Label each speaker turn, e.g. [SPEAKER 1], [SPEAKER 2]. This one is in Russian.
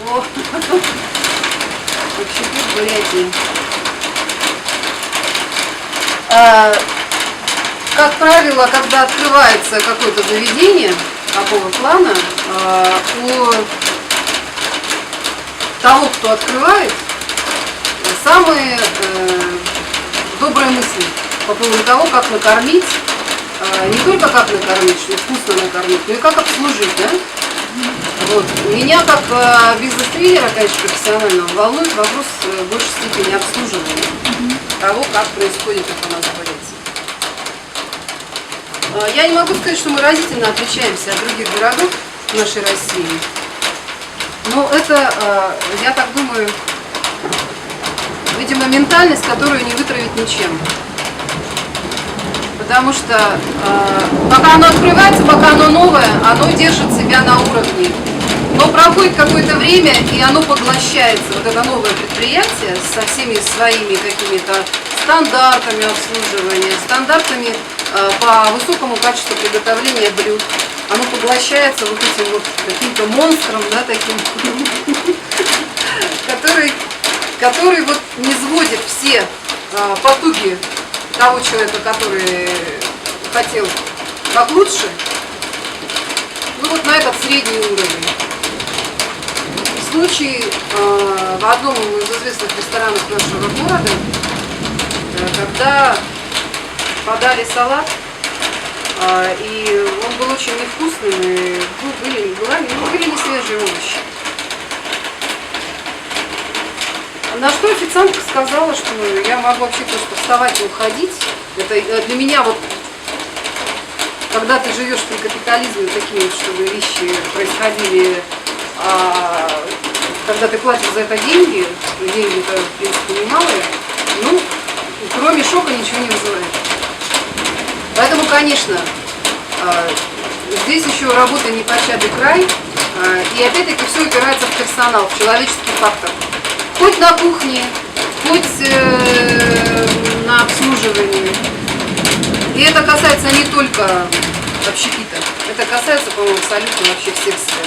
[SPEAKER 1] О, общепит Бурятии. Как правило, когда открывается какое-то заведение такого плана, у того, кто открывает, самые добрые мысли по поводу того, как накормить, не только как накормить, что вкусно накормить, но и как обслужить, да? Вот. Меня как бизнес-тренера, конечно, профессионального, волнует вопрос в большей степени обслуживания того, как происходит это у нас в Бурятии. Я не могу сказать, что мы разительно отличаемся от других городов нашей России, но это, я так думаю, видимо, ментальность, которую не вытравить ничем. Потому что пока оно открывается, пока оно новое, оно держит себя на уровне. Но проходит какое-то время, и оно поглощается, вот это новое предприятие, со всеми своими какими-то стандартами обслуживания, стандартами по высокому качеству приготовления блюд. Оно поглощается вот этим вот каким-то монстром, да, таким, который вот не сводит все потуги того человека, который хотел как лучше, ну вот на этот средний уровень. Случай в одном из известных ресторанов нашего города, когда подали салат, и он был очень невкусным, и были не свежие овощи. На что официантка сказала, что я могу вообще просто вставать и уходить. Это для меня вот, когда ты живешь при капитализме, такие вот, чтобы вещи происходили, когда ты платишь за это деньги, деньги-то, в принципе, немалые, ну, кроме шока ничего не вызывает. Поэтому, конечно, здесь еще работа непочатый край, и опять-таки все упирается в персонал, в человеческий фактор. Хоть на кухне, хоть на обслуживании. И это касается не только общепита, это касается, по-моему, абсолютно вообще всех сфер.